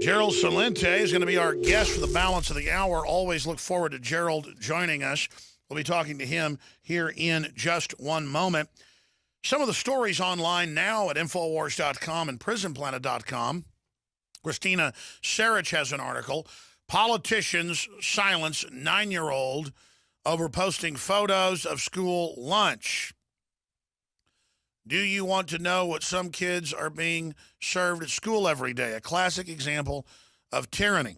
Gerald Celente is going to be our guest for the balance of the hour. Always look forward to Gerald joining us. We'll be talking to him here in just one moment. Some of the stories online now at Infowars.com and PrisonPlanet.com. Christina Sarich has an article. Politicians silence 9-year-old over posting photos of school lunch. Do you want to know what some kids are being served at school every day? A classic example of tyranny.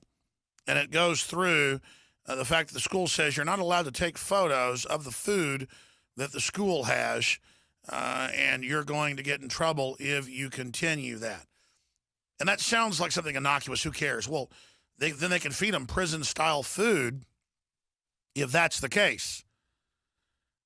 And it goes through the fact that the school says you're not allowed to take photos of the food that the school has, and you're going to get in trouble if you continue that. And that sounds like something innocuous. Who cares? Well, then they can feed them prison-style food if that's the case.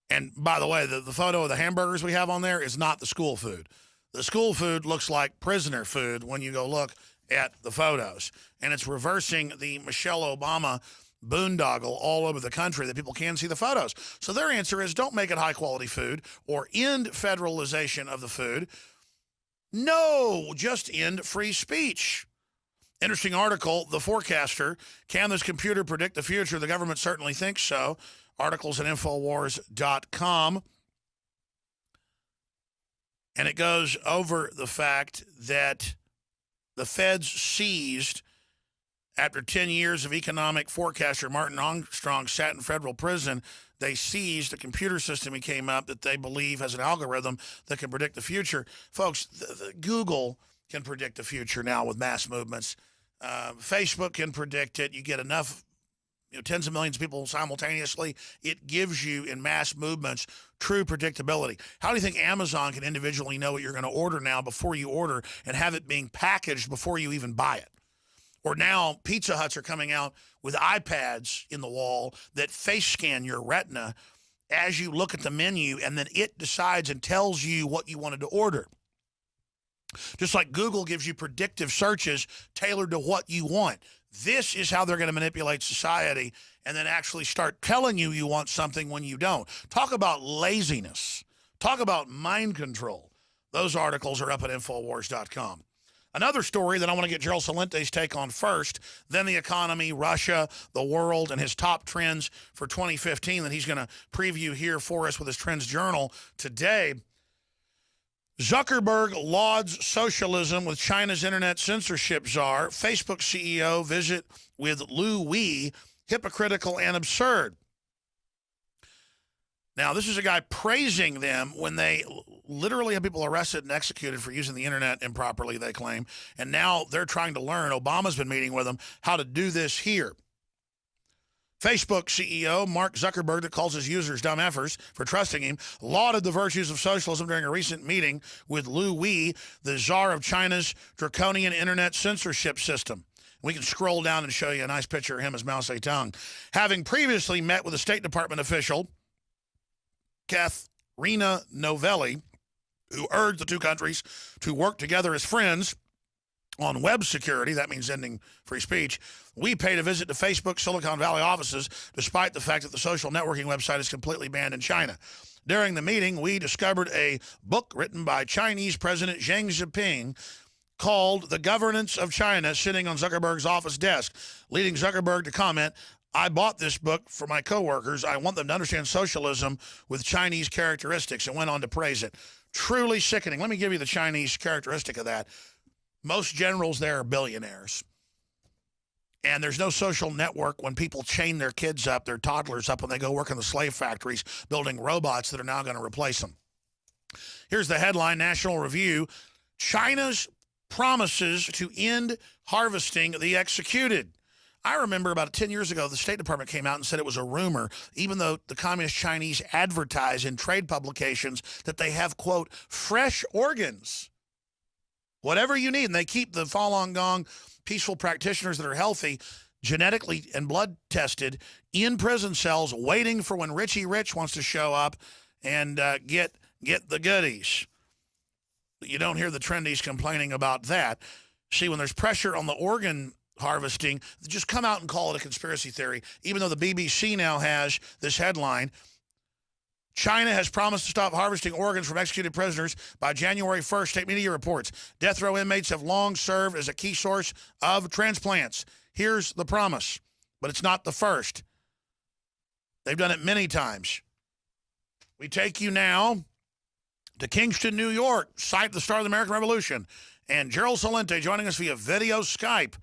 And by the way, the photo of the hamburgers we have on there is not the school food. The school food looks like prisoner food when you go look at the photos. And it's reversing the Michelle Obama boondoggle all over the country that people can see the photos. So their answer is don't make it high-quality food or end federalization of the food. No, just end free speech. Interesting article, The Forecaster. Can this computer predict the future? The government certainly thinks so. Articles at Infowars.com. And it goes over the fact that the feds seized, after 10 years of economic forecaster Martin Armstrong sat in federal prison, they seized a computer system he came up that they believe has an algorithm that can predict the future. Folks, Google can predict the future now with mass movements. Facebook can predict it. You get enough, tens of millions of people simultaneously. It gives you, in mass movements, true predictability. How do you think Amazon can individually know what you're going to order now before you order and have it being packaged before you even buy it? Or now Pizza Huts are coming out with iPads in the wall that face scan your retina as you look at the menu, and then it decides and tells you what you wanted to order. Just like Google gives you predictive searches tailored to what you want. This is how they're going to manipulate society and then actually start telling you you want something when you don't. Talk about laziness. Talk about mind control. Those articles are up at Infowars.com. Another story that I want to get Gerald Celente's take on first, then the economy, Russia, the world, and his top trends for 2015 that he's going to preview here for us with his Trends Journal today. Zuckerberg lauds socialism with China's internet censorship czar. Facebook CEO visit with Liu Wei, hypocritical and absurd. Now, this is a guy praising them when they literally have people arrested and executed for using the internet improperly, they claim. And now they're trying to learn. Obama's been meeting with them how to do this here. Facebook CEO Mark Zuckerberg, that calls his users dumb effers for trusting him, lauded the virtues of socialism during a recent meeting with Liu Wei, the czar of China's draconian internet censorship system. We can scroll down and show you a nice picture of him as Mao Zedong. Having previously met with a State Department official, Katharina Novelli, who urged the two countries to work together as friends on web security, that means ending free speech, we paid a visit to Facebook's Silicon Valley offices, despite the fact that the social networking website is completely banned in China. During the meeting, we discovered a book written by Chinese President Xi Jinping called The Governance of China, sitting on Zuckerberg's office desk, leading Zuckerberg to comment, I bought this book for my coworkers. I want them to understand socialism with Chinese characteristics, and went on to praise it. Truly sickening. Let me give you the Chinese characteristic of that. Most generals there are billionaires. And there's no social network when people chain their kids up, their toddlers up, when they go work in the slave factories, building robots that are now going to replace them. Here's the headline, National Review. China's promises to end harvesting the executed. I remember about 10 years ago, the State Department came out and said it was a rumor, even though the Communist Chinese advertise in trade publications that they have, quote, fresh organs. Whatever you need. And they keep the Falun Gong peaceful practitioners that are healthy, genetically and blood tested, in prison cells, waiting for when Richie Rich wants to show up and get the goodies. You don't hear the trendies complaining about that. See, when there's pressure on the organ harvesting, just come out and call it a conspiracy theory, even though the BBC now has this headline, China has promised to stop harvesting organs from executed prisoners by January 1st, state media reports. Death row inmates have long served as a key source of transplants. Here's the promise, but it's not the first. They've done it many times. We take you now to Kingston, New York, site of the start of the American Revolution, and Gerald Celente joining us via video Skype.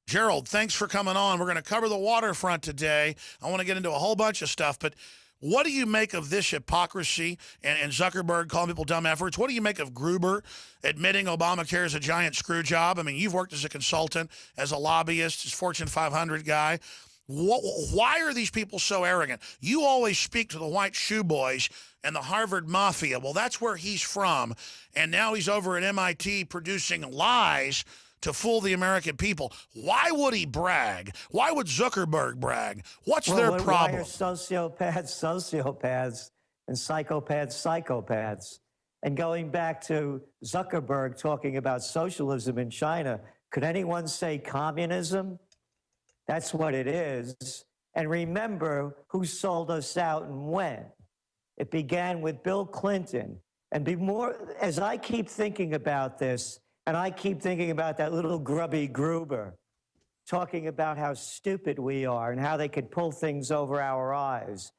Gerald, thanks for coming on. We're going to cover the waterfront today. I want to get into a whole bunch of stuff, but what do you make of this hypocrisy and Zuckerberg calling people dumb efforts? What do you make of Gruber admitting Obamacare is a giant screw job? I mean, you've worked as a consultant, as a lobbyist, as Fortune 500 guy. Why are these people so arrogant? You always speak to the white shoe boys and the Harvard Mafia. Well, that's where he's from. And now he's over at MIT producing lies to fool the American people. Why would he brag? Why would Zuckerberg brag? What's their problem? Why are sociopaths and psychopaths? And going back to Zuckerberg talking about socialism in China, could anyone say communism? That's what it is. And remember who sold us out and when. It began with Bill Clinton. And as I keep thinking about this, and I keep thinking about that little grubby Gruber talking about how stupid we are and how they could pull things over our eyes.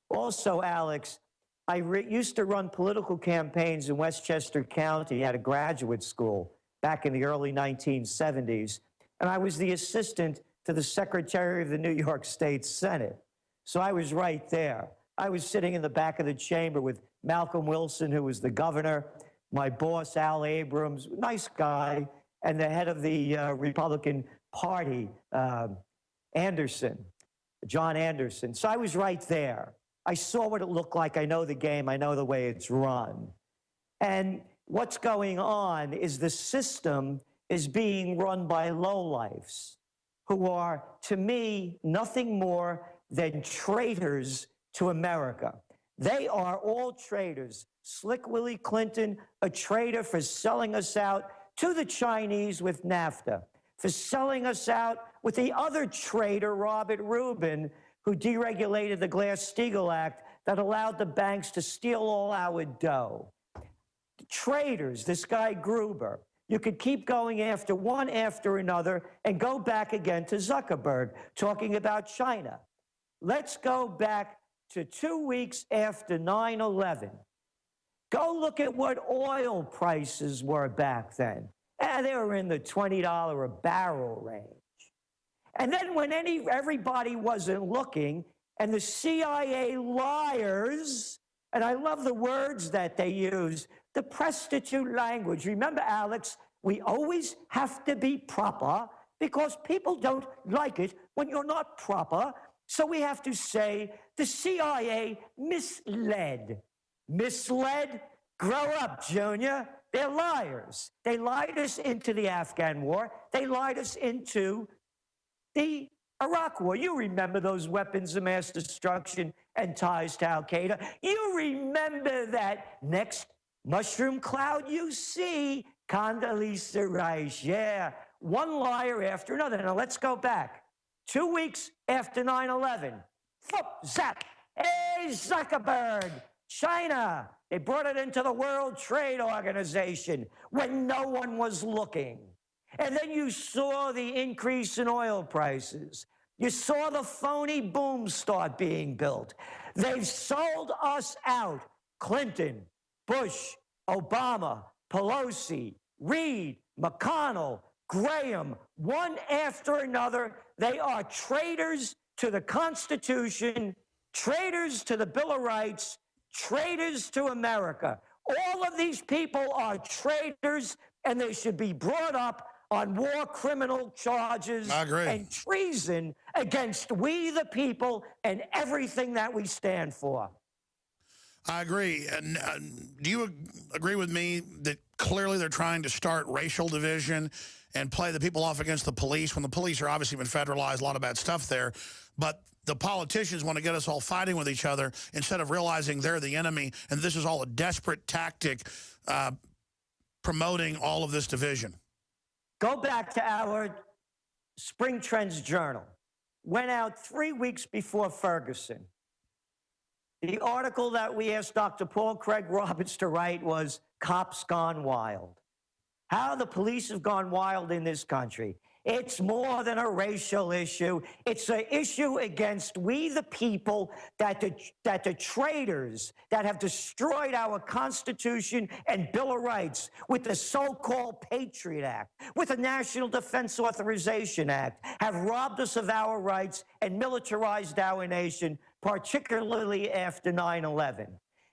Also, Alex, I used to run political campaigns in Westchester County at a graduate school back in the early 1970s, and I was the assistant to the Secretary of the New York State Senate. So I was right there. I was sitting in the back of the chamber with Malcolm Wilson, who was the governor, my boss, Al Abrams, nice guy, and the head of the Republican Party, John Anderson. So I was right there. I saw what it looked like. I know the game. I know the way it's run. And what's going on is the system is being run by lowlifes who are, to me, nothing more than traitors to America. They are all traitors. Slick Willie Clinton, a traitor for selling us out to the Chinese with NAFTA, for selling us out with the other traitor, Robert Rubin, who deregulated the Glass-Steagall Act that allowed the banks to steal all our dough. Traitors, this guy Gruber. You could keep going after one after another and go back again to Zuckerberg, talking about China. Let's go back to 2 weeks after 9/11. Go look at what oil prices were back then. They were in the $20 a barrel range. And then when everybody wasn't looking, and the CIA liars, and I love the words that they use, the prostitute language. Remember, Alex, we always have to be proper because people don't like it when you're not proper. So we have to say the CIA misled. Misled? Grow up, Junior. They're liars. They lied us into the Afghan war. They lied us into the Iraq war. You remember those weapons of mass destruction and ties to Al-Qaeda. You remember that next mushroom cloud you see, Condoleezza Rice. Yeah, one liar after another. Now let's go back. 2 weeks after 9/11, zap, hey, Zuckerberg, China. They brought it into the World Trade Organization when no one was looking. And then you saw the increase in oil prices. You saw the phony boom start being built. They've sold us out. Clinton, Bush, Obama, Pelosi, Reid, McConnell, Graham, one after another. They are traitors to the Constitution, traitors to the Bill of Rights, traitors to America. All of these people are traitors, and they should be brought up on war criminal charges and treason against we the people and everything that we stand for. I agree. And do you agree with me that clearly they're trying to start racial division and play the people off against the police when the police are obviously been federalized, a lot of bad stuff there, but the politicians want to get us all fighting with each other instead of realizing they're the enemy, and this is all a desperate tactic promoting all of this division? Go back to our Spring Trends Journal. Went out 3 weeks before Ferguson. The article that we asked Dr. Paul Craig Roberts to write was Cops Gone Wild. How the police have gone wild in this country. It's more than a racial issue. It's an issue against we the people, that the traitors that have destroyed our Constitution and Bill of Rights with the so-called Patriot Act, with the National Defense Authorization Act, have robbed us of our rights and militarized our nation, particularly after 9/11.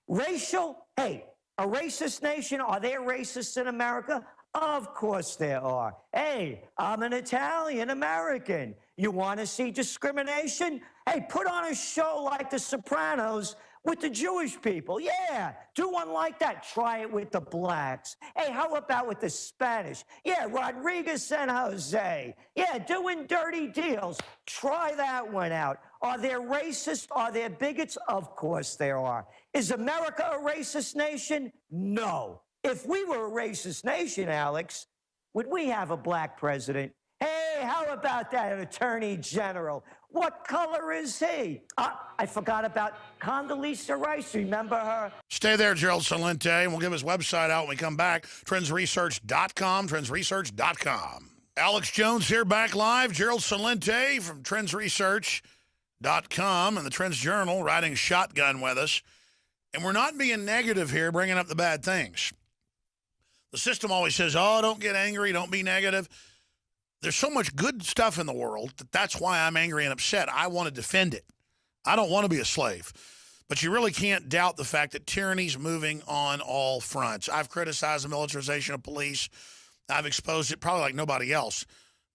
Racial? Hey, a racist nation? Are there racists in America? Of course there are. Hey, I'm an Italian American. You want to see discrimination? Hey, put on a show like The Sopranos with the Jewish people. Yeah, do one like that. Try it with the blacks. Hey, how about with the Spanish? Yeah, Rodriguez and Jose. Yeah, doing dirty deals. Try that one out. Are there racists? Are there bigots? Of course there are. Is America a racist nation? No. If we were a racist nation, Alex, would we have a black president? Hey, how about that attorney general? What color is he? I forgot about Condoleezza Rice. Remember her? Stay there, Gerald Celente, and we'll give his website out when we come back. Trendsresearch.com, trendsresearch.com. Alex Jones here, back live. Gerald Celente from trendsresearch.com and the Trends Journal riding shotgun with us. And we're not being negative here, bringing up the bad things. The system always says, oh, don't get angry, don't be negative. There's so much good stuff in the world that's why I'm angry and upset. I want to defend it. I don't want to be a slave. But you really can't doubt the fact that tyranny's moving on all fronts. I've criticized the militarization of police. I've exposed it probably like nobody else.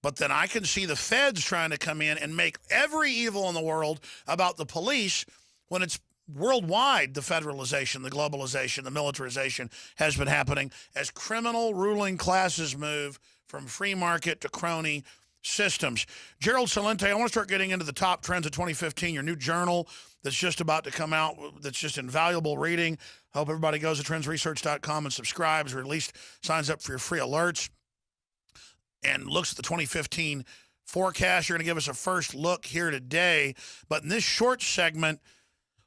But then I can see the feds trying to come in and make every evil in the world about the police when it's worldwide. The federalization, the globalization, the militarization has been happening as criminal ruling classes move from free market to crony systems. Gerald Celente, I want to start getting into the top trends of 2015, your new journal that's just about to come out, that's just invaluable reading. I hope everybody goes to trendsresearch.com and subscribes, or at least signs up for your free alerts and looks at the 2015 forecast. You're going to give us a first look here today. But in this short segment,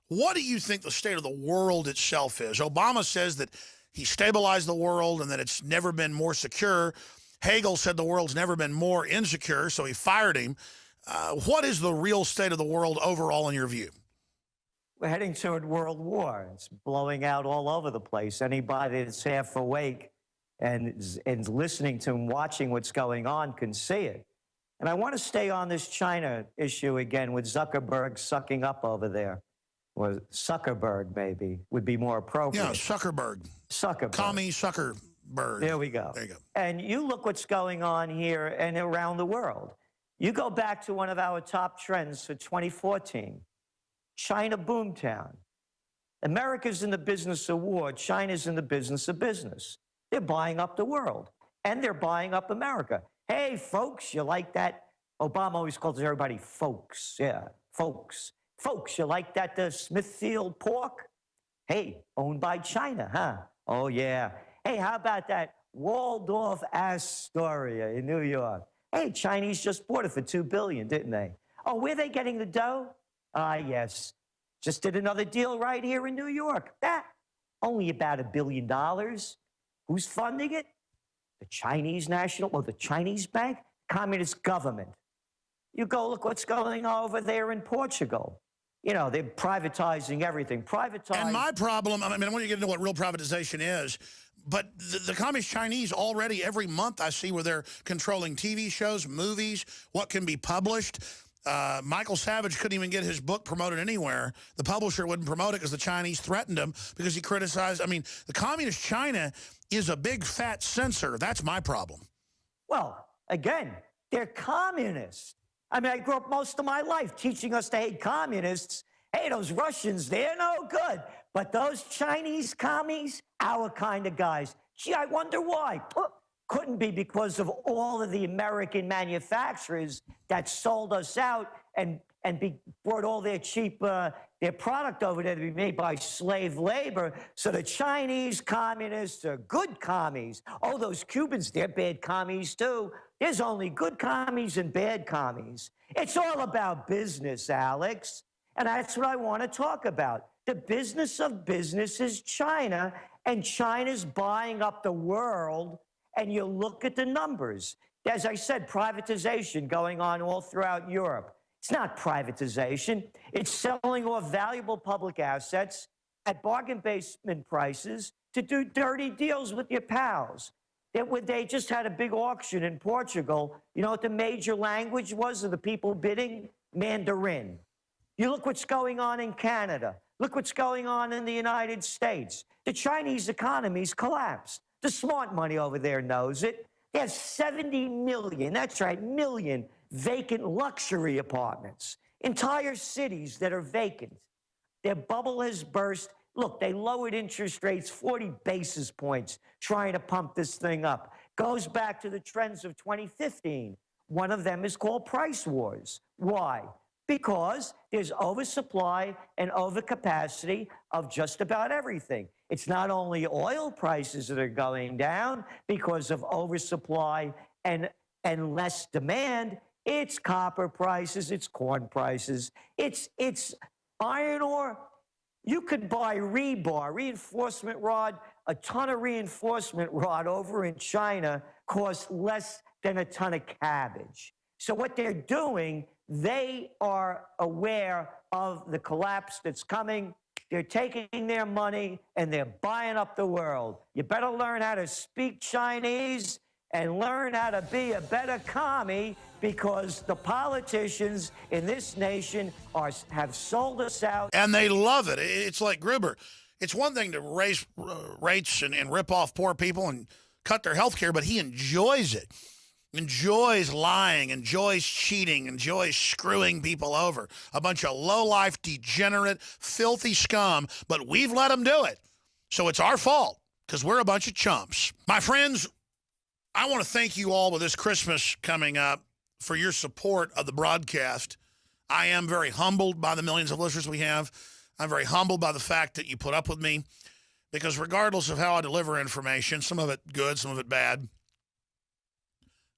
what do you think the state of the world itself is? Obama says that he stabilized the world and that it's never been more secure. Hagel said the world's never been more insecure, so he fired him. What is the real state of the world overall in your view? We're heading toward world war. It's blowing out all over the place. Anybody that's half awake and listening to and watching what's going on can see it. And I want to stay on this China issue again with Zuckerberg sucking up over there. Or Zuckerberg, maybe, would be more appropriate. Yeah, Zuckerberg. Zuckerberg. Commie Zuckerberg. There we go. There you go. And you look what's going on here and around the world. You go back to one of our top trends for 2014, China boomtown. America's in the business of war. China's in the business of business. They're buying up the world, and they're buying up America. Hey, folks, you like that? Obama always calls everybody folks. Yeah, folks. Folks, you like that Smithfield pork? Hey, owned by China, huh? Oh, yeah. Hey, how about that Waldorf Astoria in New York? Hey, Chinese just bought it for $2 billion, didn't they? Oh, where are they getting the dough? Yes. Just did another deal right here in New York. Only about $1 billion. Who's funding it? The Chinese the Chinese bank? Communist government. You go look what's going on over there in Portugal. You know, they're privatizing everything. And my problem, I mean, I want to get into what real privatization is, but the Communist Chinese already every month I see where they're controlling TV shows, movies, what can be published. Michael Savage couldn't even get his book promoted anywhere. The publisher wouldn't promote it because the Chinese threatened him because he criticized. I mean, the Communist China is a big fat censor. That's my problem. Well, again, they're communists. I mean, I grew up most of my life teaching us to hate communists. Hey, those Russians, they're no good. But those Chinese commies, our kind of guys. Gee, I wonder why. Couldn't be because of all of the American manufacturers that sold us out and brought all their cheap their product over there to be made by slave labor. So the Chinese communists are good commies. Oh, those Cubans, they're bad commies too. There's only good commies and bad commies. It's all about business, Alex. And that's what I want to talk about. The business of business is China, and China's buying up the world. And you look at the numbers. As I said, privatization going on all throughout Europe. It's not privatization. It's selling off valuable public assets at bargain basement prices to do dirty deals with your pals. They just had a big auction in Portugal. You know what the major language was of the people bidding? Mandarin. You look what's going on in Canada. Look what's going on in the United States. The Chinese economy's collapsed. The smart money over there knows it. They have 70 million, that's right, million vacant luxury apartments. Entire cities that are vacant. Their bubble has burst. Look, they lowered interest rates 40 basis points trying to pump this thing up. Goes back to the trends of 2015. One of them is called price wars. Why? Because there's oversupply and overcapacity of just about everything. It's not only oil prices that are going down because of oversupply and less demand. It's copper prices, it's corn prices, it's iron ore. You could buy rebar, reinforcement rod. A ton of reinforcement rod over in China costs less than a ton of cabbage. So what they're doing, they are aware of the collapse that's coming. They're taking their money and they're buying up the world. You better learn how to speak Chinese and learn how to be a better commie, because the politicians in this nation have sold us out. And they love it. It's like Gruber. It's one thing to raise rates and rip off poor people and cut their health care, but he enjoys it. Enjoys lying, enjoys cheating, enjoys screwing people over. A bunch of low-life, degenerate, filthy scum, but we've let them do it. So it's our fault, because we're a bunch of chumps. My friends, I want to thank you all with this Christmas coming up for your support of the broadcast. I am very humbled by the millions of listeners we have. I'm very humbled by the fact that you put up with me, because regardless of how I deliver information, some of it good, some of it bad,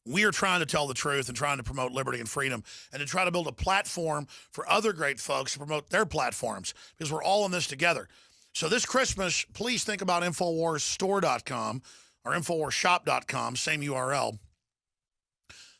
we are trying to tell the truth and trying to promote liberty and freedom, and to try to build a platform for other great folks to promote their platforms, because we're all in this together. So this Christmas, please think about InfoWarsStore.com or InfoWarsShop.com, same URL,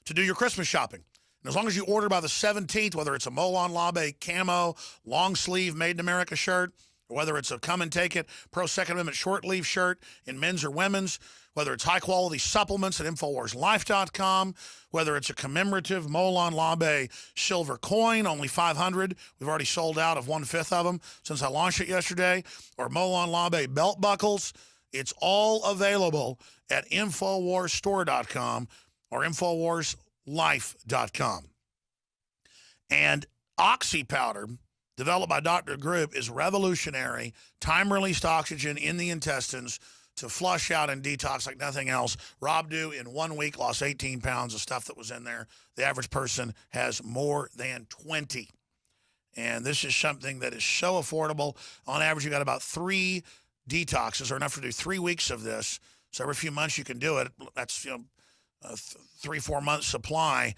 to do your Christmas shopping. And as long as you order by the 17th, whether it's a Molon Labe camo, long sleeve, made in America shirt, or whether it's a come and take it pro Second Amendment short sleeve shirt in men's or women's, whether it's high quality supplements at InfoWarsLife.com, whether it's a commemorative Molon Labe silver coin, only 500. We've already sold out of 1/5 of them since I launched it yesterday, or Molon Labe belt buckles. It's all available at InfoWarsStore.com or InfoWarsLife.com. And Oxy powder, developed by Dr. Group, is revolutionary, time-released oxygen in the intestines to flush out and detox like nothing else. Rob Dew, in 1 week, lost 18 pounds of stuff that was in there. The average person has more than 20. And this is something that is so affordable. On average, you got about 3 detoxes, or enough to do 3 weeks of this. So every few months you can do it. That's 3-4 months supply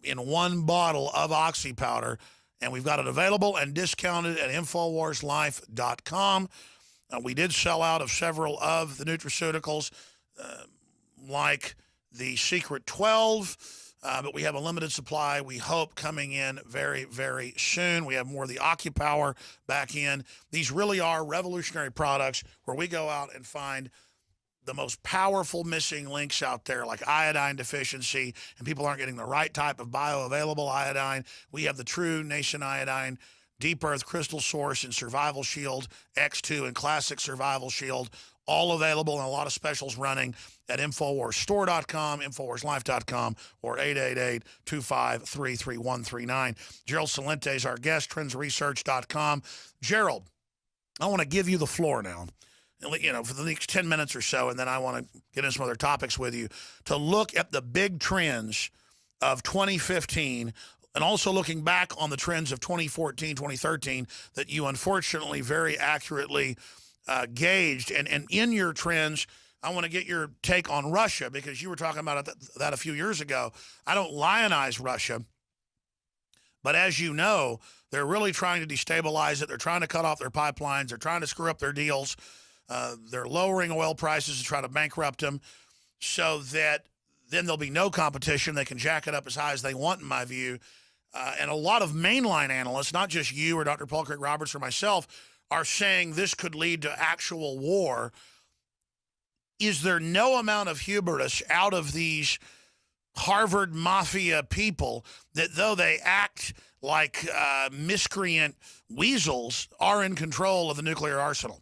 in one bottle of Oxy powder. And we've got it available and discounted at InfoWarsLife.com. We did sell out of several of the nutraceuticals, like the Secret 12, but we have a limited supply, we hope, coming in very, very soon. We have more of the AccuPower back in. These really are revolutionary products where we go out and find the most powerful missing links out there, like iodine deficiency, and people aren't getting the right type of bioavailable iodine. We have the true Nation iodine, Deep Earth Crystal Source, and Survival Shield X2 and Classic Survival Shield, all available, and a lot of specials running at InfoWarsStore.com, InfoWarsLife.com, or 888-253-3139. Gerald Celente is our guest, TrendsResearch.com. Gerald, I want to give you the floor now, for the next 10 minutes or so, and then I want to get into some other topics with you, to look at the big trends of 2015, and also looking back on the trends of 2014, 2013 that you unfortunately very accurately gauged. And in your trends, I want to get your take on Russia, because you were talking about that a few years ago. I don't lionize Russia. But as you know, they're really trying to destabilize it. They're trying to cut off their pipelines. They're trying to screw up their deals. They're lowering oil prices to try to bankrupt them so that then there'll be no competition. They can jack it up as high as they want, in my view. And a lot of mainline analysts, not just you or Dr. Paul Craig Roberts or myself, are saying this could lead to actual war. Is there no amount of hubris out of these Harvard mafia people that, though they act like miscreant weasels, are in control of the nuclear arsenal?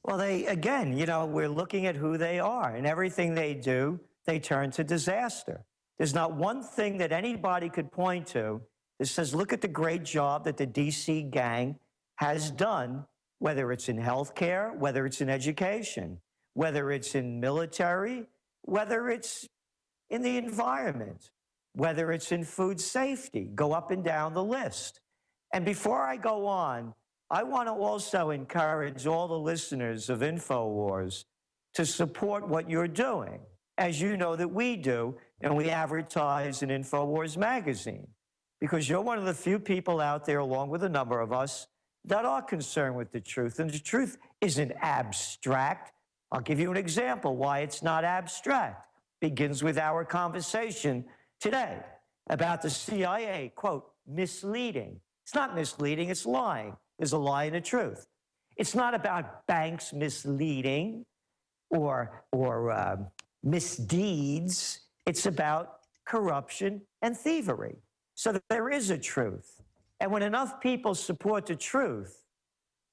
Well, again, we're looking at who they are, and everything they do, they turn to disaster. There's not one thing that anybody could point to that says, look at the great job that the D.C. gang has done, whether it's in healthcare, whether it's in education, whether it's in military, whether it's in the environment, whether it's in food safety. Go up and down the list. And before I go on, I want to also encourage all the listeners of Infowars to support what you're doing, as you know that we do, and we advertise in Infowars magazine, because you're one of the few people out there, along with a number of us, that are concerned with the truth. And the truth isn't abstract. I'll give you an example why it's not abstract. Begins with our conversation today about the CIA, quote, misleading. It's not misleading, it's lying. There's a lie and a truth. It's not about banks misleading or misdeeds. It's about corruption and thievery. So that there is a truth. And when enough people support the truth,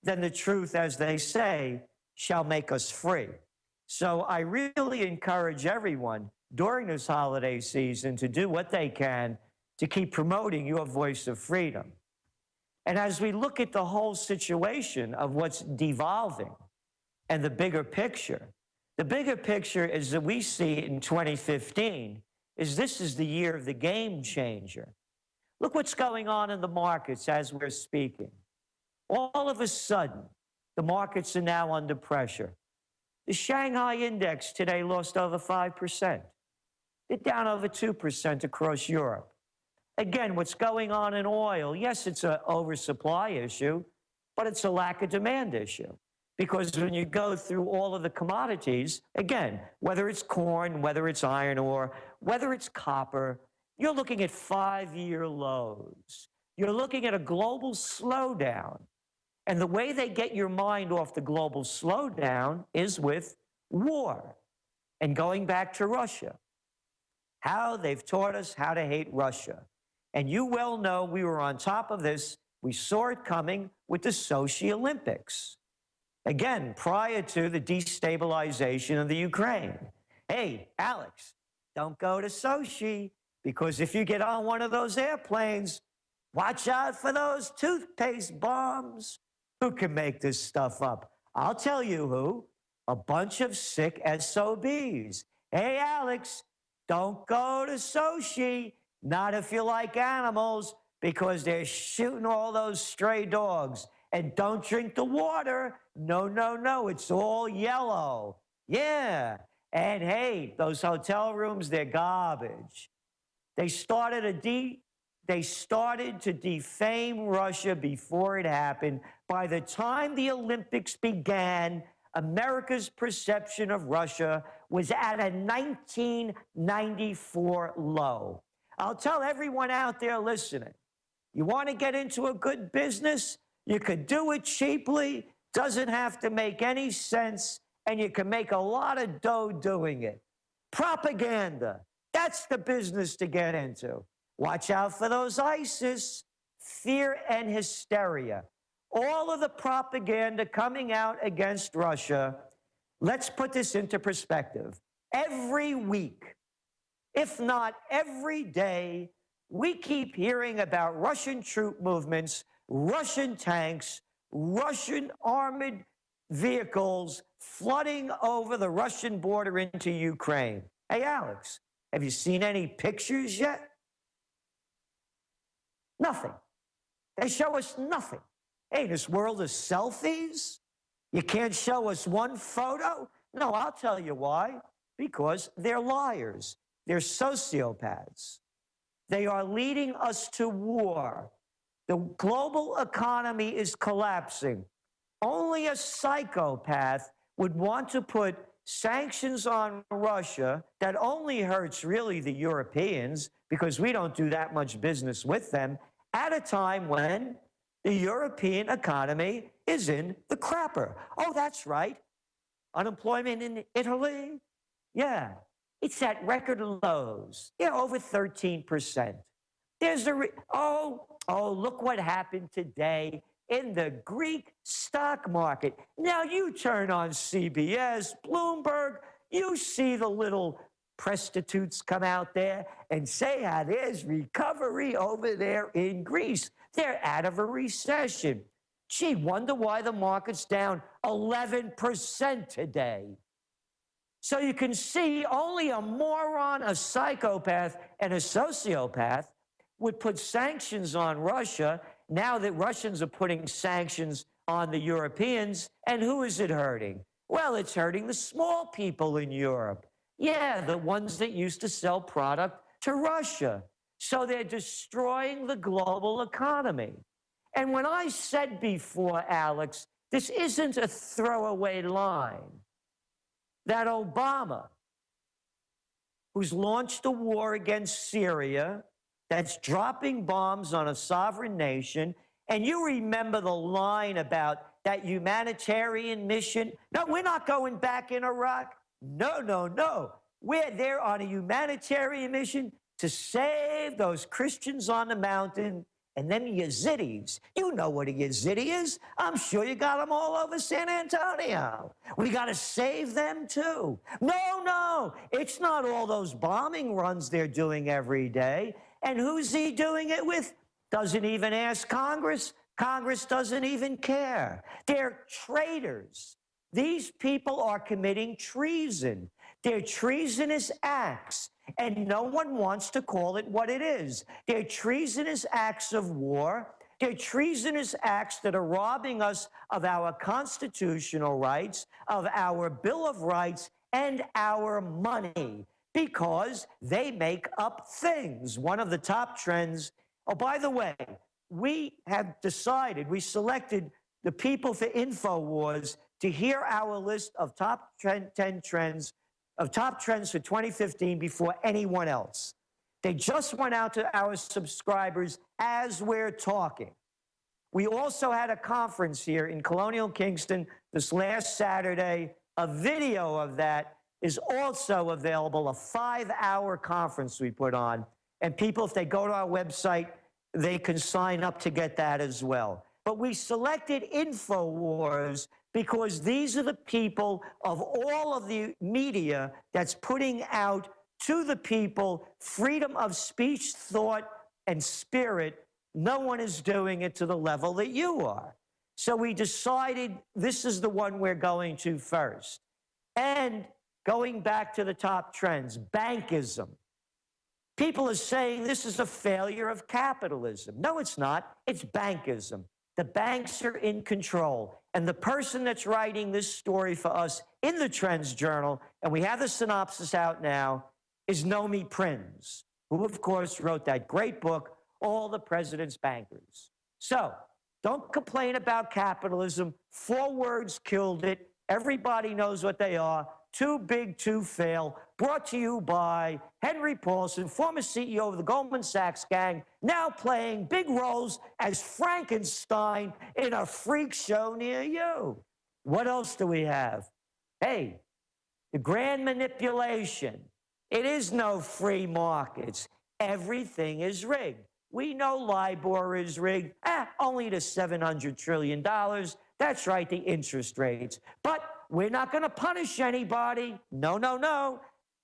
then the truth, as they say, shall make us free. So I really encourage everyone during this holiday season to do what they can to keep promoting your voice of freedom. And as we look at the whole situation of what's devolving and the bigger picture is that we see in 2015 is this is the year of the game changer. Look what's going on in the markets as we're speaking. All of a sudden, the markets are now under pressure. The Shanghai index today lost over 5%. They're down over 2% across Europe. Again, what's going on in oil, yes, it's an oversupply issue, but it's a lack of demand issue. Because when you go through all of the commodities, again, whether it's corn, whether it's iron ore, whether it's copper, you're looking at 5-year lows. You're looking at a global slowdown. And the way they get your mind off the global slowdown is with war. And going back to Russia, how they've taught us how to hate Russia. And you well know we were on top of this. We saw it coming with the Sochi Olympics. Again, prior to the destabilization of the Ukraine. Hey, Alex, don't go to Sochi, because if you get on one of those airplanes, watch out for those toothpaste bombs. Who can make this stuff up? I'll tell you who. A bunch of sick SOBs. Hey, Alex, don't go to Sochi. Not if you like animals, because they're shooting all those stray dogs. And don't drink the water. No, no, no. It's all yellow. Yeah. And hey, those hotel rooms, they're garbage. They started to defame Russia before it happened. By the time the Olympics began, America's perception of Russia was at a 1994 low. I'll tell everyone out there listening, you want to get into a good business? You could do it cheaply, doesn't have to make any sense, and you can make a lot of dough doing it. Propaganda. That's the business to get into. Watch out for those ISIS, fear and hysteria. All of the propaganda coming out against Russia. Let's put this into perspective. Every week, if not every day, we keep hearing about Russian troop movements, Russian tanks, Russian armored vehicles flooding over the Russian border into Ukraine. Hey, Alex, have you seen any pictures yet? Nothing. They show us nothing. Hey, this world of selfies? You can't show us one photo? No, I'll tell you why. Because they're liars. They're sociopaths. They are leading us to war. The global economy is collapsing. Only a psychopath would want to put sanctions on Russia that only hurts really the Europeans because we don't do that much business with them at a time when the European economy is in the crapper. Oh, that's right. Unemployment in Italy? Yeah, it's at record lows. Yeah, over 13%. There's look what happened today in the Greek stock market. Now you turn on CBS, Bloomberg, you see the little prostitutes come out there and say how there's recovery over there in Greece. They're out of a recession. Gee, wonder why the market's down 11% today. So you can see only a moron, a psychopath, and a sociopath would put sanctions on Russia. Now that Russians are putting sanctions on the Europeans, and who is it hurting? Well, it's hurting the small people in Europe. Yeah, the ones that used to sell product to Russia. So they're destroying the global economy. And when I said before, Alex, this isn't a throwaway line, that Obama, who's launched a war against Syria, that's dropping bombs on a sovereign nation, and you remember the line about that humanitarian mission? No, we're not going back in Iraq. No, no, no. We're there on a humanitarian mission to save those Christians on the mountain and them Yazidis. You know what a Yazidi is. I'm sure you got them all over San Antonio. We got to save them too. No, no, it's not all those bombing runs they're doing every day. And who's he doing it with? Doesn't even ask Congress. Congress doesn't even care. They're traitors. These people are committing treason. They're treasonous acts, and no one wants to call it what it is. They're treasonous acts of war. They're treasonous acts that are robbing us of our constitutional rights, of our Bill of Rights, and our money, because they make up things. One of the top trends, oh, by the way, we have decided, we selected the people for Infowars to hear our list of top 10 trends, of top trends for 2015 before anyone else. They just went out to our subscribers as we're talking. We also had a conference here in Colonial Kingston this last Saturday. A video of that is also available, a 5-hour conference we put on. And people, if they go to our website, they can sign up to get that as well. But we selected Infowars because these are the people of all of the media that's putting out to the people freedom of speech, thought, and spirit. No one is doing it to the level that you are. So we decided this is the one we're going to first. And going back to the top trends, bankism. People are saying this is a failure of capitalism. No, it's not. It's bankism. The banks are in control. And the person that's writing this story for us in the Trends Journal, and we have the synopsis out now, is Nomi Prinz, who, of course, wrote that great book, All the President's Bankers. So don't complain about capitalism. 4 words killed it. Everybody knows what they are. Too big to fail. Brought to you by Henry Paulson, former CEO of the Goldman Sachs gang, now playing big roles as Frankenstein in a freak show near you. What else do we have? Hey, the grand manipulation. It is no free markets. Everything is rigged. We know LIBOR is rigged. Only to $700 trillion. That's right, the interest rates. But we're not going to punish anybody. No, no, no.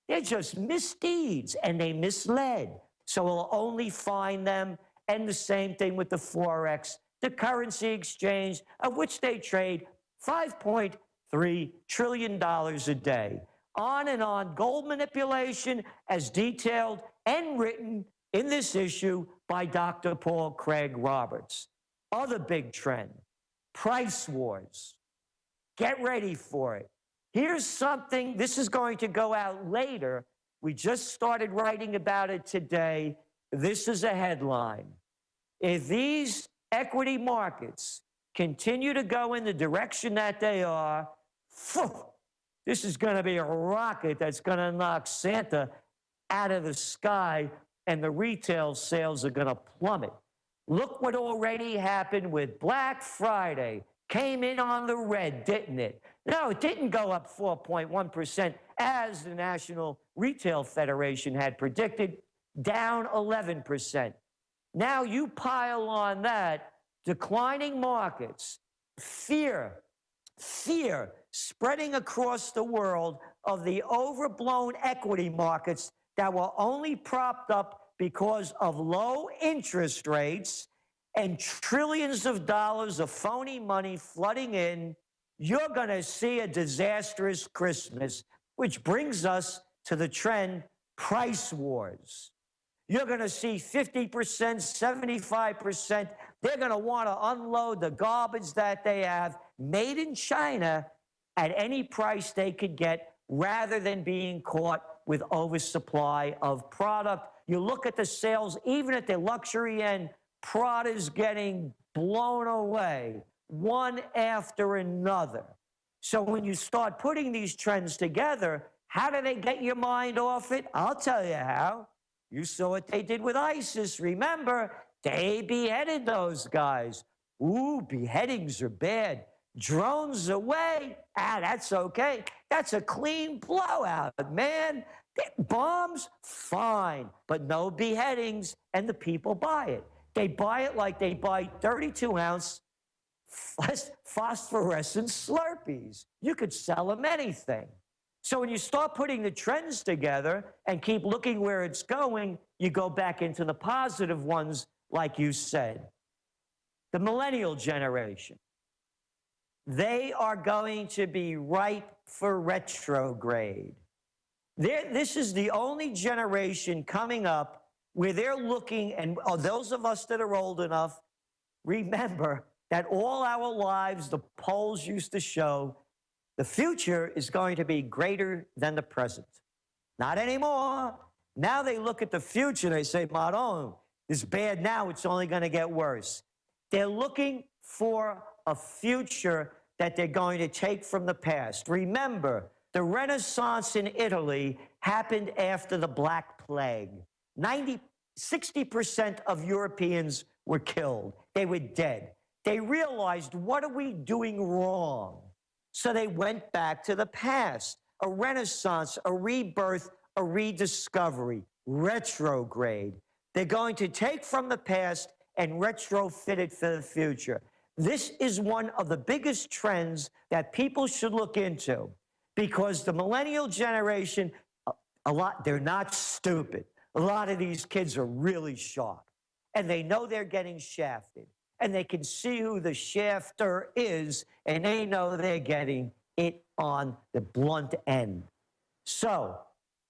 They're just misdeeds, and they misled. So we'll only fine them. And the same thing with the Forex, the currency exchange, of which they trade $5.3 trillion a day. On and on. Gold manipulation, as detailed and written in this issue by Dr. Paul Craig Roberts. Other big trend, price wars. Get ready for it. Here's something, this is going to go out later. We just started writing about it today. this is a headline. If these equity markets continue to go in the direction that they are, this is going to be a rocket that's going to knock Santa out of the sky, and the retail sales are going to plummet. Look what already happened with Black Friday. Came in on the red, didn't it? No, it didn't go up 4.1% as the National Retail Federation had predicted, down 11%. Now you pile on that, declining markets, fear spreading across the world of the overblown equity markets that were only propped up because of low interest rates and trillions of dollars of phony money flooding in. You're going to see a disastrous Christmas, which brings us to the trend price wars. You're going to see 50%, 75%. They're going to want to unload the garbage that they have made in China at any price they could get rather than being caught with oversupply of product. You look at the sales, even at the luxury end, Prada's getting blown away one after another. So when you start putting these trends together, how do they get your mind off it? I'll tell you how. You saw what they did with ISIS. Remember, they beheaded those guys. Ooh, beheadings are bad. Drones away. That's okay. That's a clean blowout, man. Bombs, fine, but no beheadings, and the people buy it. They buy it like they buy 32-ounce phosphorescent Slurpees. You could sell them anything. So when you start putting the trends together and keep looking where it's going, you go back into the positive ones, like you said. The millennial generation, they are going to be ripe for retrograde. This is the only generation coming up where they're looking, and those of us that are old enough, remember that all our lives, the polls used to show, the future is going to be greater than the present. Not anymore. Now they look at the future, they say, Maron, it's bad now, it's only going to get worse. They're looking for a future that they're going to take from the past. Remember, the Renaissance in Italy happened after the Black Plague. 60% of Europeans were killed. They were dead. They realized, what are we doing wrong? So they went back to the past. A renaissance, a rebirth, a rediscovery, retrograde. They're going to take from the past and retrofit it for the future. This is one of the biggest trends that people should look into, because the millennial generation, they're not stupid. A lot of these kids are really sharp, and they know they're getting shafted, and they can see who the shafter is, and they know they're getting it on the blunt end. So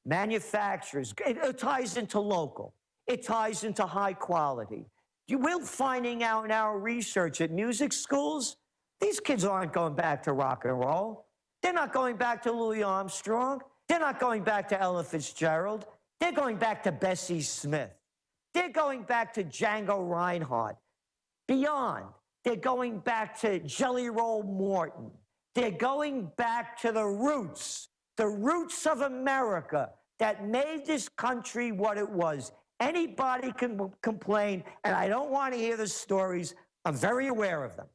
manufacturers, it ties into local. It ties into high quality. We're finding out in our research at music schools, these kids aren't going back to rock and roll. They're not going back to Louis Armstrong. They're not going back to Ella Fitzgerald. They're going back to Bessie Smith. They're going back to Django Reinhardt. Beyond, they're going back to Jelly Roll Morton. They're going back to the roots of America that made this country what it was. Anybody can complain, and I don't want to hear the stories. I'm very aware of them.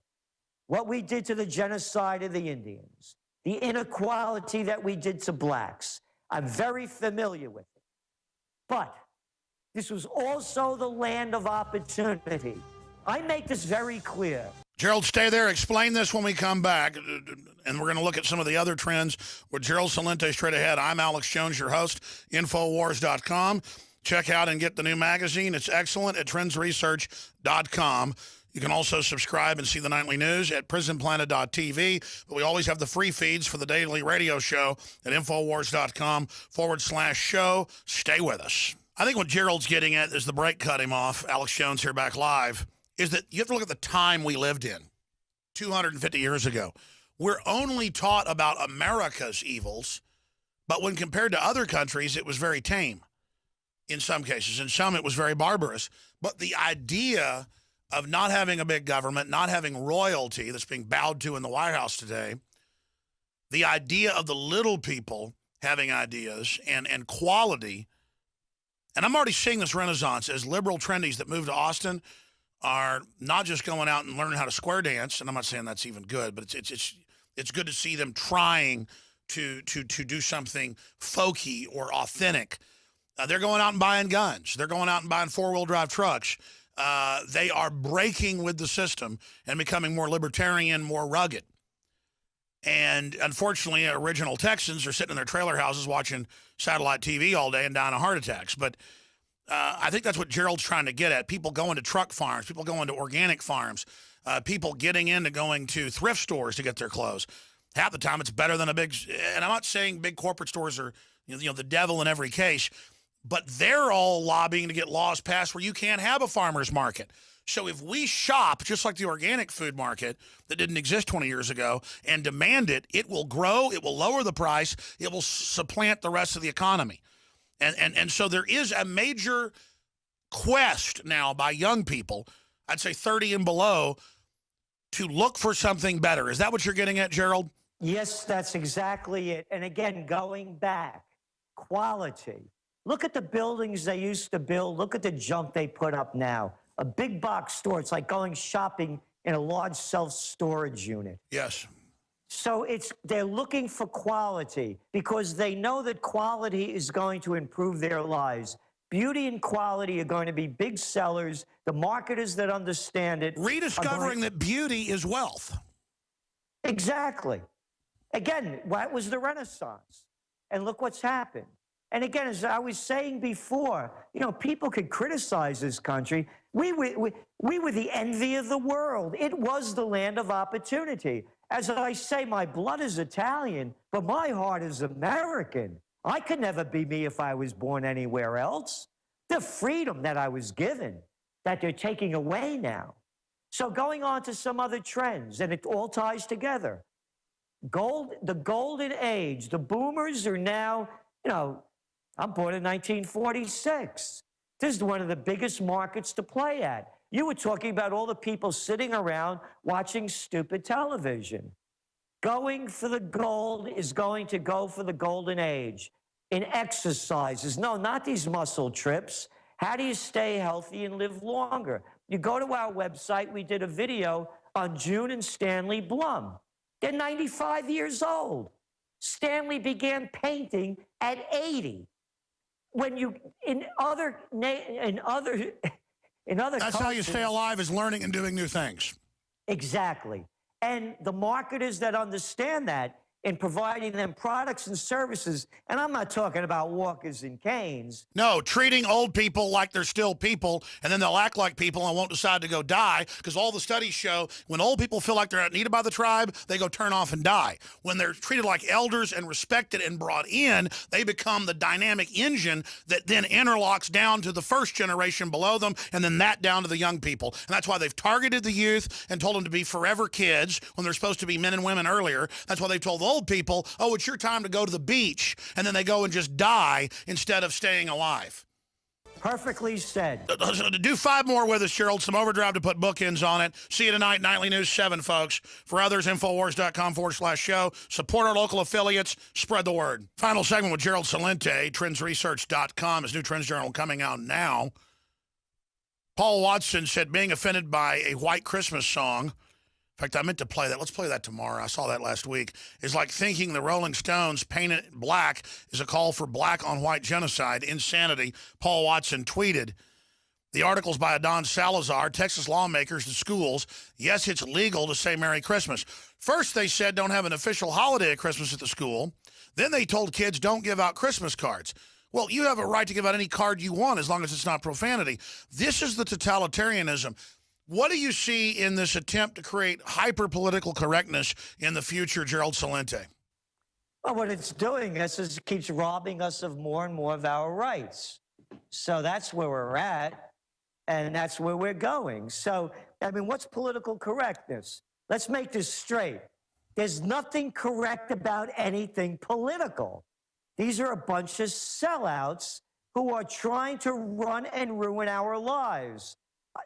What we did to the genocide of the Indians, the inequality that we did to blacks. I'm very familiar with it. But this was also the land of opportunity. I make this very clear. Gerald, stay there. Explain this when we come back. And we're going to look at some of the other trends with Gerald Celente straight ahead. I'm Alex Jones, your host, Infowars.com. Check out and get the new magazine. It's excellent at trendsresearch.com. You can also subscribe and see the nightly news at prisonplanet.tv. But we always have the free feeds for the daily radio show at Infowars.com/show. Stay with us. I think what Gerald's getting at is the break cut him off. Alex Jones here back live. Is that you have to look at the time we lived in 250 years ago. We're only taught about America's evils, but when compared to other countries, it was very tame. in some cases. In some, it was very barbarous. But the idea of not having a big government, not having royalty that's being bowed to in the White House today, the idea of the little people having ideas and quality. And I'm already seeing this renaissance as liberal trendies that move to Austin are not just going out and learning how to square dance. And I'm not saying that's even good, but it's good to see them trying to do something folky or authentic. They're going out and buying guns. They're going out and buying four-wheel drive trucks. They are breaking with the system and becoming more libertarian, more rugged. And unfortunately, original Texans are sitting in their trailer houses watching satellite TV all day and dying of heart attacks. But I think that's what Gerald's trying to get at. People going to truck farms, people going to organic farms, people getting into going to thrift stores to get their clothes. Half the time, it's better than a big. And I'm not saying big corporate stores are the devil in every case, but they're all lobbying to get laws passed where you can't have a farmer's market. So if we shop, just like the organic food market that didn't exist 20 years ago, and demand it, it will grow, it will lower the price, it will supplant the rest of the economy. And so there is a major quest now by young people, I'd say 30 and below, to look for something better. Is that what you're getting at, Gerald? Yes, that's exactly it. And again, going back, quality. Look at the buildings they used to build. Look at the junk they put up now. A big box store, it's like going shopping in a large self-storage unit. Yes. So they're looking for quality because they know that quality is going to improve their lives. Beauty and quality are going to be big sellers. The marketers that understand it. Rediscovering that beauty is wealth. Exactly. Again, that was the Renaissance. And look what's happened. And again, as I was saying before, people could criticize this country. We were the envy of the world. It was the land of opportunity. As I say, my blood is Italian, but my heart is American. I could never be me if I was born anywhere else. The freedom that I was given, that they're taking away now. So going on to some other trends, and it all ties together. The golden age, the boomers are now, I'm born in 1946. This is one of the biggest markets to play at. You were talking about all the people sitting around watching stupid television. Going for the gold is going to go for the golden age. In exercises, no, not these muscle trips. How do you stay healthy and live longer? You go to our website. We did a video on June and Stanley Blum. They're 95 years old. Stanley began painting at 80. When you in other That's how you stay alive, is learning and doing new things. Exactly. And the marketers that understand that in providing them products and services, and I'm not talking about walkers and canes. No, treating old people like they're still people, and then they'll act like people and won't decide to go die, because all the studies show when old people feel like they're not needed by the tribe, they go turn off and die. When they're treated like elders and respected and brought in, they become the dynamic engine that then interlocks down to the first generation below them, and then that down to the young people. And that's why they've targeted the youth and told them to be forever kids when they're supposed to be men and women earlier. That's why they've told the old people, oh, it's your time to go to the beach, and then they go and just die instead of staying alive. Perfectly said. Do 5 more with us, Gerald. Some overdrive to put bookends on it. See you tonight, Nightly News 7, folks. For others, Infowars.com/show. Support our local affiliates. Spread the word. Final segment with Gerald Celente, TrendsResearch.com. His new Trends Journal coming out now. Paul Watson said being offended by a white Christmas song, in fact, I meant to play that. Let's play that tomorrow. I saw that last week. Is like thinking the Rolling Stones painted black is a call for black on white genocide. Insanity. Paul Watson tweeted. The article's by Adon Salazar, Texas lawmakers and schools. Yes, it's legal to say Merry Christmas. First, they said don't have an official holiday at Christmas at the school. Then they told kids don't give out Christmas cards. Well, you have a right to give out any card you want as long as it's not profanity. This is the totalitarianism. What do you see in this attempt to create hyper-political correctness in the future, Gerald Celente? Well, what it's doing is it keeps robbing us of more and more of our rights. So that's where we're at, and that's where we're going. So, I mean, what's political correctness? Let's make this straight. There's nothing correct about anything political. These are a bunch of sellouts who are trying to run and ruin our lives.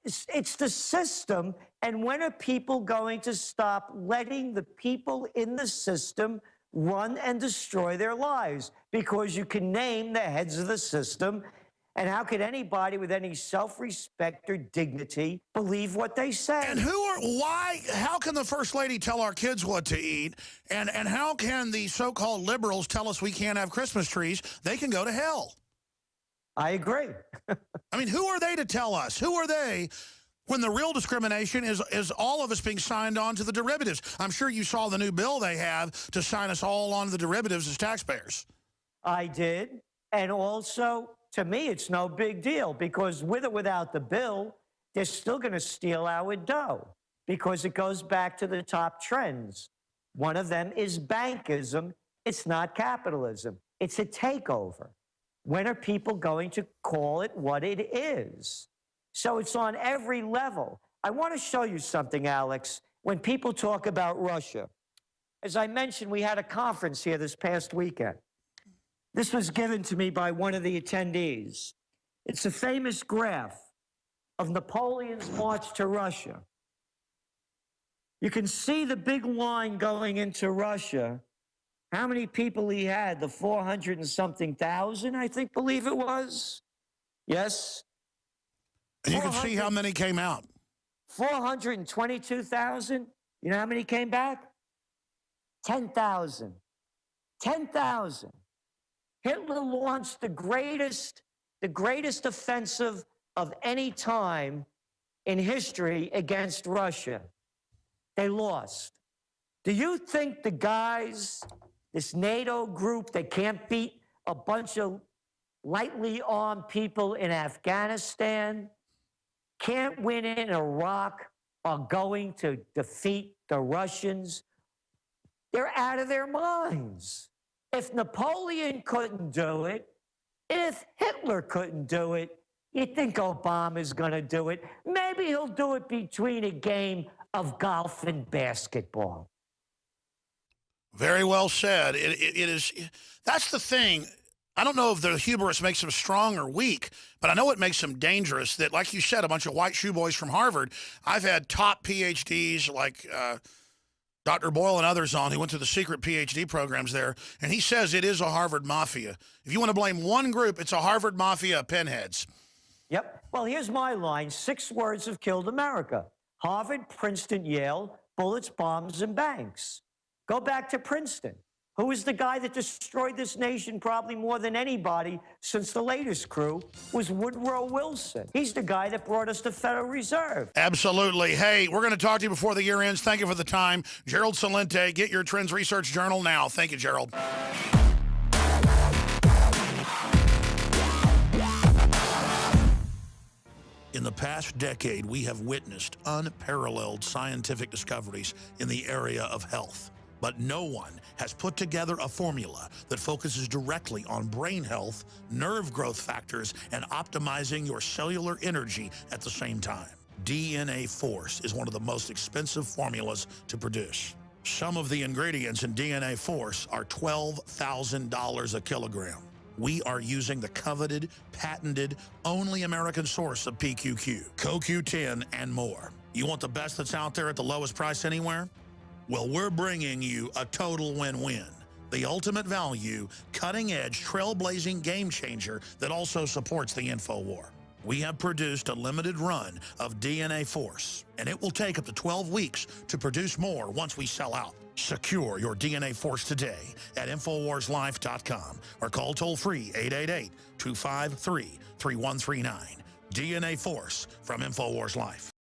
It's the system. And when are people going to stop letting the people in the system run and destroy their lives? Because you can name the heads of the system. And how could anybody with any self-respect or dignity believe what they say? And how can the First Lady tell our kids what to eat? And how can the so-called liberals tell us we can't have Christmas trees? They can go to hell. I agree. I mean, who are they to tell us? Who are they when the real discrimination is all of us being signed on to the derivatives? I'm sure you saw the new bill they have to sign us all on to the derivatives as taxpayers. I did. And also, to me, it's no big deal because with or without the bill, they're still going to steal our dough because it goes back to the top trends. One of them is bankism. It's not capitalism. It's a takeover. When are people going to call it what it is? So it's on every level. I want to show you something, Alex. When people talk about Russia, as I mentioned, we had a conference here this past weekend. This was given to me by one of the attendees. It's a famous graph of Napoleon's march to Russia. You can see the big line going into Russia. How many people he had? The 400 and something thousand, I believe it was. Yes. And you can see how many came out. 422,000. You know how many came back? 10,000. 10,000. Hitler launched the greatest offensive of any time in history against Russia. They lost. Do you think the guys, this NATO group that can't beat a bunch of lightly armed people in Afghanistan, can't win in Iraq, are going to defeat the Russians? They're out of their minds. If Napoleon couldn't do it, if Hitler couldn't do it, you think Obama's going to do it? Maybe he'll do it between a game of golf and basketball. Very well said. It is. That's the thing. I don't know if the hubris makes them strong or weak, but I know it makes them dangerous. That, like you said, a bunch of white shoe boys from Harvard. I've had top PhDs like Dr. Boyle and others on who went through the secret PhD programs there, and he says it is a Harvard mafia. If you want to blame one group, it's a Harvard mafia of pinheads. Yep. Well, here's my line. 6 words have killed America. Harvard, Princeton, Yale, bullets, bombs, and banks. Go back to Princeton. Who is the guy that destroyed this nation probably more than anybody since the latest crew was Woodrow Wilson. He's the guy that brought us the Federal Reserve. Absolutely. Hey, we're going to talk to you before the year ends. Thank you for the time. Gerald Celente, get your Trends Research Journal now. Thank you, Gerald. In the past decade, we have witnessed unparalleled scientific discoveries in the area of health. But no one has put together a formula that focuses directly on brain health, nerve growth factors, and optimizing your cellular energy at the same time. DNA Force is one of the most expensive formulas to produce. Some of the ingredients in DNA Force are $12,000 a kilogram. We are using the coveted, patented, only American source of PQQ, CoQ10, and more. You want the best that's out there at the lowest price anywhere? Well, we're bringing you a total win-win. The ultimate value, cutting-edge, trailblazing game changer that also supports the InfoWar. We have produced a limited run of DNA Force, and it will take up to 12 weeks to produce more once we sell out. Secure your DNA Force today at InfoWarsLife.com or call toll-free 888-253-3139. DNA Force from InfoWars Life.